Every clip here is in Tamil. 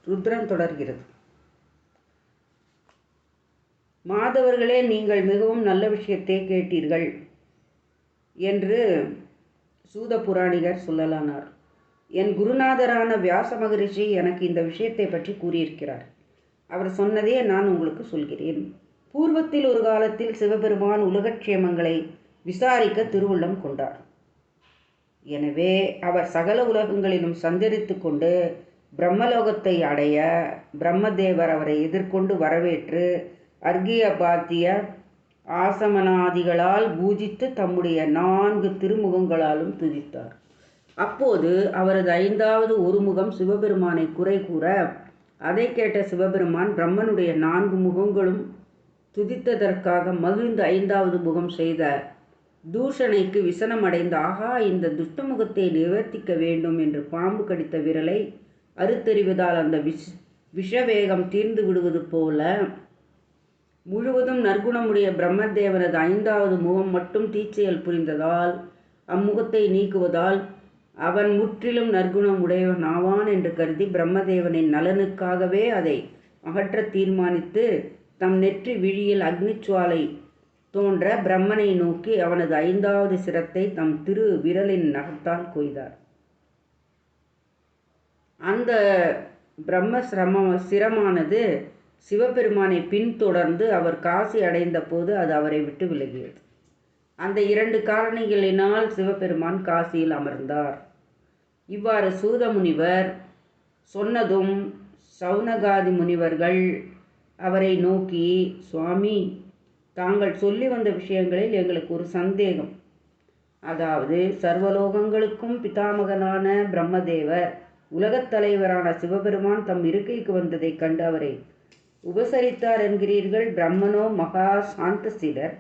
ருத்ரன் தொடர்கிறது. மாதவர்களே, நீங்கள் மிகவும் நல்ல விஷயத்தை கேட்டீர்கள் என்று சூத புராணிகர் சொல்லலானார். என் குருநாதரான வியாச மகரிஷி எனக்கு இந்த விஷயத்தை பற்றி கூறியிருக்கிறார். அவர் சொன்னதே நான் உங்களுக்கு சொல்கிறேன். பூர்வத்தில் ஒரு காலத்தில் சிவபெருமான் உலகக்ஷேமங்களை விசாரிக்க திருவுள்ளம் கொண்டார். எனவே அவர் சகல உலகங்களிலும் சஞ்சரித்து கொண்டு பிரம்மலோகத்தை அடைய பிரம்மதேவர் அவரை எதிர்கொண்டு வரவேற்று அர்க்கியபாத்திய ஆசமனாதிகளால் பூஜித்து தம்முடைய 4 திருமுகங்களாலும் துதித்தார். அப்போது அவரது 5வது ஒரு முகம் சிவபெருமானை குறை கூற, அதை கேட்ட சிவபெருமான் பிரம்மனுடைய 4 முகங்களும் துதித்ததற்காக மகிழ்ந்து 5வது முகம் செய்த தூஷணைக்கு விசனம் அடைந்த, ஆகா, இந்த துஷ்டமுகத்தை நிவர்த்திக்க வேண்டும் என்று பாம்பு கடித்த விரலை அறுத்தெறிவதால் அந்த விஷவேகம் தீர்ந்து விடுவது போல முழுவதும் நற்குணமுடைய பிரம்மதேவனது 5வது முகம் மட்டும் தீச்செயல் புரிந்ததால் அம்முகத்தை நீக்குவதால் அவன் முற்றிலும் நற்குணம் உடையவன் ஆவான் என்று கருதி பிரம்மதேவனின் நலனுக்காகவே அதை அகற்ற தீர்மானித்து தம் நெற்றி விழியில் அக்னிச்சுவாலை தோன்ற பிரம்மனை நோக்கி அவனது 5வது சிரத்தை தம் திரு விரலின் நகத்தால் கொய்தார். அந்த சிரமானது சிவபெருமானை பின்தொடர்ந்து அவர் காசி அடைந்த போது அது அவரை விட்டு விலகியது. அந்த 2 காரணிகளினால் சிவபெருமான் காசியில் அமர்ந்தார். இவ்வாறு சூத முனிவர் சொன்னதும் சௌனகாதி முனிவர்கள் அவரை நோக்கி, சுவாமி, தாங்கள் சொல்லி வந்த விஷயங்களில் எங்களுக்கு ஒரு சந்தேகம். அதாவது, சர்வலோகங்களுக்கும் பிதாமகனான பிரம்மதேவர் உலகத் தலைவரான சிவபெருமான் தம் இருக்கைக்கு வந்ததை கண்டு அவரை உபசரித்தார் என்கிறீர்கள். பிரம்மனோ மகா சாந்த சிலர்.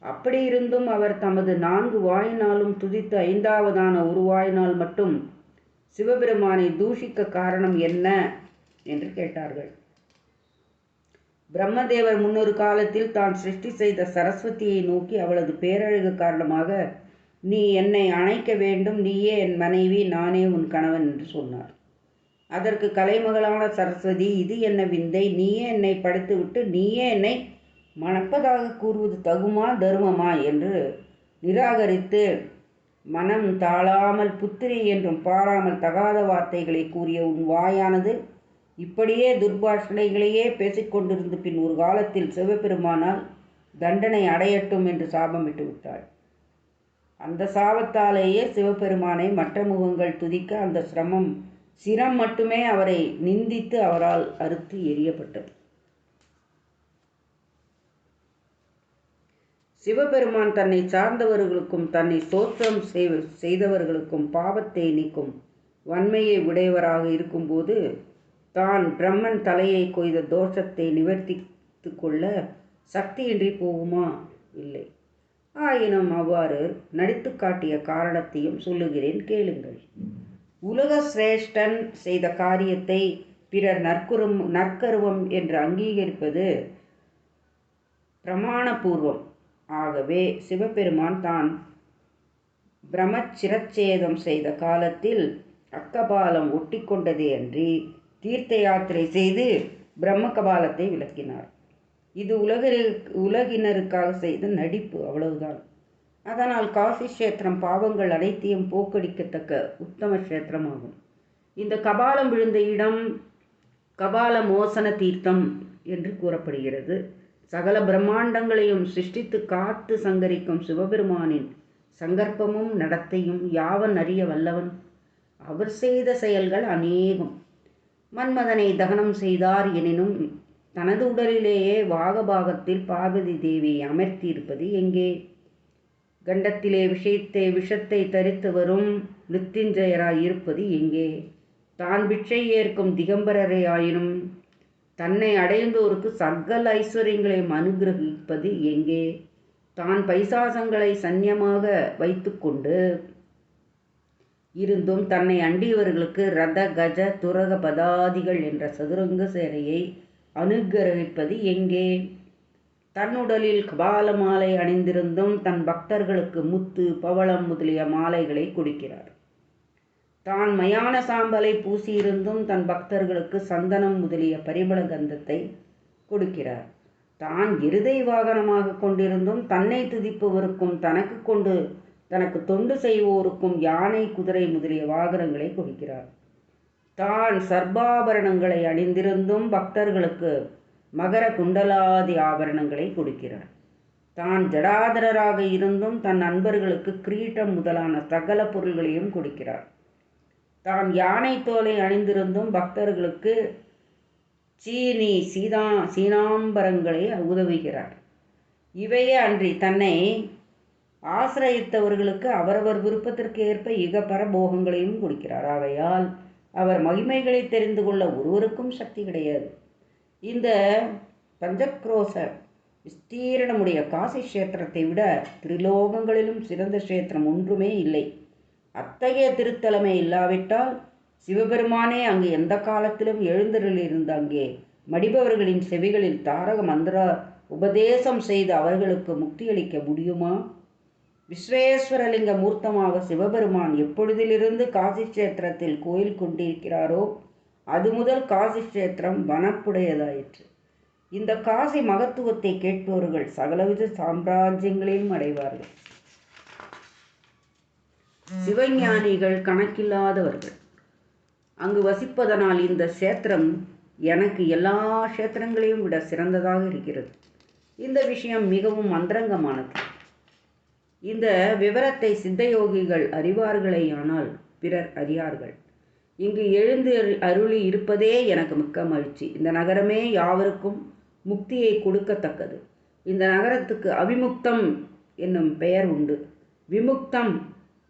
அப்படியிருந்தும் அவர் தமது 4 வாயினாலும் துதித்து 5வதான ஒரு வாயினால் மட்டும் சிவபெருமானை தூஷிக்க காரணம் என்ன என்று கேட்டார்கள். பிரம்மதேவர் முன்னொரு காலத்தில் தான் சிருஷ்டி செய்த சரஸ்வதியை நோக்கி அவளது பேரழகு காரணமாக, நீ என்னை அணைக்க வேண்டும், நீயே என் மனைவி, நானே உன் கணவன் என்று சொன்னார். அதற்கு கலைமகளான சரஸ்வதி, இது என்ன விந்தை, நீயே என்னை படைத்துவிட்டு நீயே என்னை மணப்பதாக கூறுவது தகுமா தர்மமா என்று நிராகரித்து மனம் தாழாமல் புத்திரி என்றும் பாராமல் தகாத வார்த்தைகளை கூறிய உன் வாயானது இப்படியே துர்பாஷணைகளையே பேசிக்கொண்டிருந்து பின் ஒரு காலத்தில் சிவபெருமானால் தண்டனை அடையட்டும் என்று சாபமிட்டு விட்டாள். அந்த சாபத்தாலேயே சிவபெருமானை மற்ற முகங்கள் துதிக்க அந்த சிரம் மட்டுமே அவரை நிந்தித்து அவரால் அறுத்து எறியப்பட்டது. சிவபெருமான் தன்னை சார்ந்தவர்களுக்கும் தன்னை ஸ்தோத்திரம் செய்தவர்களுக்கும் பாவத்தை நீக்கும் வன்மையை உடையவராக இருக்கும்போது தான் பிரம்மன் தலையை கொய்த தோஷத்தை நிவர்த்தித்து கொள்ள சக்தியின்றி போகுமா? இல்லை. ஆயினும் அவ்வாறு நடித்து காட்டிய காரணத்தையும் சொல்லுகிறேன், கேளுங்கள். உலக சிரேஷ்டன் செய்த காரியத்தை பிறர் நற்கருவம் என்று அங்கீகரிப்பது பிரமாணபூர்வம். ஆகவே சிவபெருமான் தான் பிரம்மச்சிரச்சேதம் செய்த காலத்தில் அக்கபாலம் ஒட்டி கொண்டதே அன்றி தீர்த்த யாத்திரை செய்து பிரம்ம கபாலத்தை விளக்கினார். இது உலகினருக்காக செய்த நடிப்பு, அவ்வளவுதான். அதனால் காசி கஷேத்திரம் பாவங்கள் அனைத்தையும் போக்கடிக்கத்தக்க உத்தம கஷேத்திரமாகும். இந்த கபாலம் விழுந்த இடம் கபால மோசன தீர்த்தம் என்று கூறப்படுகிறது. சகல பிரம்மாண்டங்களையும் சிருஷ்டித்து காத்து சங்கரிக்கும் சிவபெருமானின் சங்கற்பமும் நடத்தையும் யாவன் அறிய வல்லவன். அவர் செய்த செயல்கள் அநேகம். மன்மதனை தகனம் செய்தார் எனினும் தனது உடலிலேயே வாகபாகத்தில் பார்வதி தேவியை அமர்த்தியிருப்பது எங்கே? கண்டத்திலே விஷத்தை தரித்து வரும் மிருத்யுஞ்சயராய் இருப்பது எங்கே? தான் பிட்சை ஏற்கும் திகம்பரரை ஆயினும் தன்னை அடைந்தோருக்கு சகல ஐஸ்வர்யங்களையும் அனுகிரகிப்பது எங்கே? தான் பைசாசங்களை சன்னியமாக வைத்து கொண்டு இருந்தும் தன்னை அண்டியவர்களுக்கு ரத கஜ துரக பதாதிகள் என்ற சதுரங்க சேனையை அனுகிரகிப்பது எங்கே? தன்னுடலில் கபால மாலை அணிந்திருந்தும் தன் பக்தர்களுக்கு முத்து பவளம் முதலிய மாலைகளை கொடுக்கிறார். தான் மயான சாம்பலை பூசியிருந்தும் தன் பக்தர்களுக்கு சந்தனம் முதலிய பரிமள கந்தத்தை கொடுக்கிறார். தான் எருதை வாகனமாக கொண்டிருந்தும் தன்னை துதிப்பவருக்கும் தனக்கு தொண்டு செய்வோருக்கும் யானை, குதிரை முதலிய வாகனங்களை கொடுக்கிறார். தான் சர்பாபரணங்களை அணிந்திருந்தும் பக்தர்களுக்கு மகர குண்டலாதி ஆபரணங்களை கொடுக்கிறார். தான் ஜடாதரராக இருந்தும் தன் நண்பர்களுக்கு கிரீட்டம் முதலான சகல பொருள்களையும் கொடுக்கிறார். தான் யானை தோலை அணிந்திருந்தும் பக்தர்களுக்கு சீனாம்பரங்களை உதவுகிறார். இவையே அன்றி தன்னை ஆசிரயித்தவர்களுக்கு அவரவர் விருப்பத்திற்கு ஏற்ப இகபர போகங்களையும் கொடுக்கிறார். ஆகையால் அவர் மகிமைகளை தெரிந்து கொள்ள ஒருவருக்கும் சக்தி கிடையாது. இந்த பஞ்சக்ரோச விஸ்தீரணமுடைய காசி கஷேத்திரத்தை விட திரிலோகங்களிலும் சிறந்த கஷேத்திரம் ஒன்றுமே இல்லை. அத்தகைய திருத்தலமே இல்லாவிட்டால் சிவபெருமானே அங்கு எந்த காலத்திலும் எழுந்தருளிருந்து அங்கே மடிபவர்களின் செவிகளில் தாரக மந்திர உபதேசம் செய்து அவர்களுக்கு முக்தியளிக்க முடியுமா? விஸ்வேஸ்வரலிங்க மூர்த்தமாக சிவபெருமான் எப்பொழுதிலிருந்து காசி கஷேத்திரத்தில் கோயில் கொண்டிருக்கிறாரோ அது முதல் காசி கஷேத்திரம் வனப்புடையதாயிற்று. இந்த காசி மகத்துவத்தை கேட்பவர்கள் சகலவித சாம்ராஜ்யங்களையும் அடைவார்கள். சிவஞானிகள் கணக்கில்லாதவர்கள் அங்கு வசிப்பதனால் இந்த கஷேத்திரம் எனக்கு எல்லா கஷேத்திரங்களையும் விட சிறந்ததாக இருக்கிறது. இந்த விஷயம் மிகவும் அந்தரங்கமானது. இந்த விவரத்தை சித்தயோகிகள் அறிவார்களேயானால் பிறர் அறியார்கள். இங்கு எழுந்து அருளி இருப்பதே எனக்கு மிக்க மகிழ்ச்சி. இந்த நகரமே யாவருக்கும் முக்தியை கொடுக்கத்தக்கது. இந்த நகரத்துக்கு அவிமுக்தம் என்னும் பெயர் உண்டு. விமுக்தம்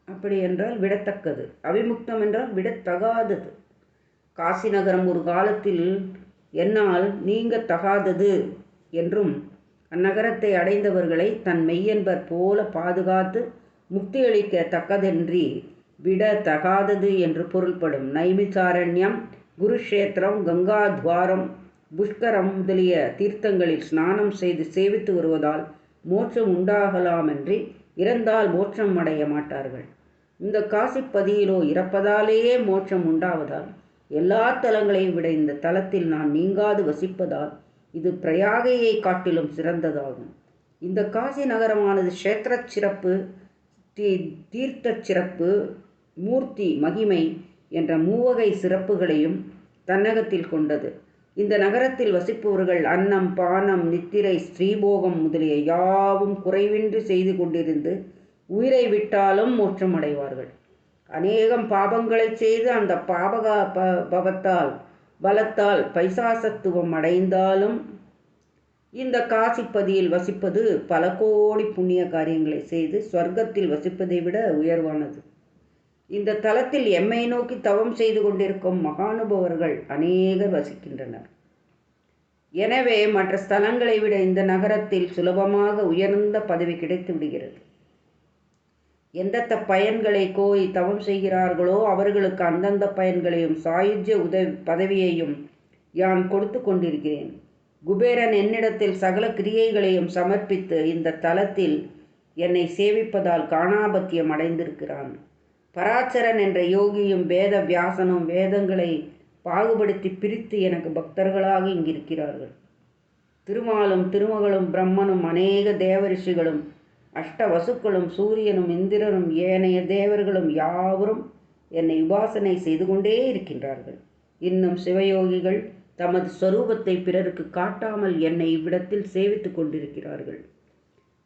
அப்படி என்றால் விடத்தக்கது, அவிமுக்தம் என்றால் விடத்தகாதது. காசி நகரம் ஒரு காலத்தில் என்னால் நீங்கத்தகாதது என்றும் அந்நகரத்தை அடைந்தவர்களை தன் மெய்யன்பர் போல பாதுகாத்து முக்தியளிக்க தக்கதென்றி விடத்தகாதது என்று பொருள்படும். நைமிசாரண்யம், குருஷேத்திரம், கங்காத்வாரம், புஷ்கரம் முதலிய தீர்த்தங்களில் ஸ்நானம் செய்து சேவித்து வருவதால் மோட்சம் உண்டாகலாமென்றி இறந்தால் மோட்சம் அடைய மாட்டார்கள். இந்த காசிப்பதியிலோ இறப்பதாலேயே மோட்சம் உண்டாவதால் எல்லா தலங்களையும் விட இந்த தலத்தில் நான் நீங்காது வசிப்பதால் இது பிரயாகையை காட்டிலும் சிறந்ததாகும். இந்த காசி நகரமானது க்ஷேத்திர சிறப்பு, தீர்த்த சிறப்பு, மூர்த்தி மகிமை என்ற மூவகை சிறப்புகளையும் தன்னகத்தில் கொண்டது. இந்த நகரத்தில் வசிப்பவர்கள் அன்னம், பானம், நித்திரை, ஸ்ரீபோகம் முதலிய யாவும் குறைவின்றி செய்து கொண்டிருந்து உயிரை விட்டாலும் மோட்சம் அடைவார்கள். அநேகம் பாபங்களை செய்து அந்த பலத்தால் பைசாசத்துவம் அடைந்தாலும் இந்த காசிப்பதியில் வசிப்பது பல கோடி புண்ணிய காரியங்களை செய்து ஸ்வர்க்கத்தில் வசிப்பதை விட உயர்வானது. இந்த தலத்தில் எம்மை நோக்கி தவம் செய்து கொண்டிருக்கும் மகானுபவர்கள் அநேகர் வசிக்கின்றனர். எனவே மற்ற ஸ்தலங்களை விட இந்த நகரத்தில் சுலபமாக உயர்ந்த பதவி கிடைத்து விடுகிறது. எந்தெந்த பயன்களை கோரி தவம் செய்கிறார்களோ அவர்களுக்கு அந்தந்த பயன்களையும் சாயுஜ்ய பதவியையும் யான் கொடுத்து கொண்டிருக்கிறேன். குபேரன் என்னிடத்தில் சகல கிரியைகளையும் சமர்ப்பித்து இந்த தலத்தில் என்னை சேவிப்பதால் காணாபத்தியம் அடைந்திருக்கிறான். பராச்சரன் என்ற யோகியும் வேத வியாசனும் வேதங்களை பாகுபடுத்தி பிரித்து எனக்கு பக்தர்களாக இங்கிருக்கிறார்கள். திருமாலும் திருமகளும் பிரம்மனும் அநேக தேவரிஷிகளும் அஷ்டவசுக்களும் சூரியனும் இந்திரனும் ஏனைய தேவர்களும் யாவரும் என்னை உபாசனை செய்து கொண்டே இருக்கின்றார்கள். இன்னும் சிவயோகிகள் தமது ஸ்வரூபத்தை பிறருக்கு காட்டாமல் என்னை இவ்விடத்தில் சேவித்து கொண்டிருக்கிறார்கள்.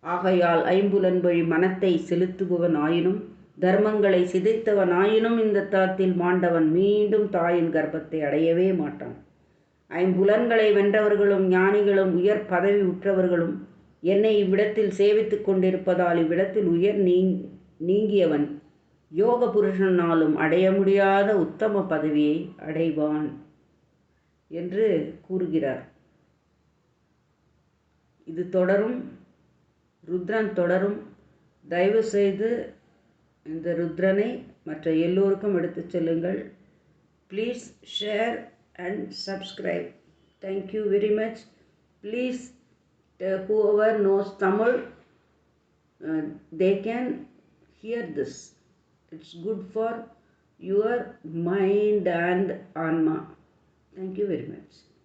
ஆகையால் ஐம்புலன் வழி மனத்தை செலுத்துபவன் ஆயினும் தர்மங்களை சிதைத்தவன் ஆயினும் இந்த தலத்தில் மாண்டவன் மீண்டும் தாயின் கர்ப்பத்தை அடையவே மாட்டான். ஐம்புலன்களை வென்றவர்களும் ஞானிகளும் உயர் பதவி உற்றவர்களும் என்னை இவ்விடத்தில் சேவித்து கொண்டிருப்பதால் இவ்விடத்தில் உயர் நீங்கியவன் யோக புருஷனாலும் அடைய முடியாத உத்தம பதவியை அடைவான் என்று கூறுகிறார். இது தொடரும், ருத்ரன் தொடரும். தயவு செய்து இந்த ருத்ரனை மற்ற எல்லோருக்கும் எடுத்துச் செல்லுங்கள். Please share and subscribe. Thank you very much. Please, whoever knows Tamil, they can hear this. It's good for your mind and Anma. Thank you very much.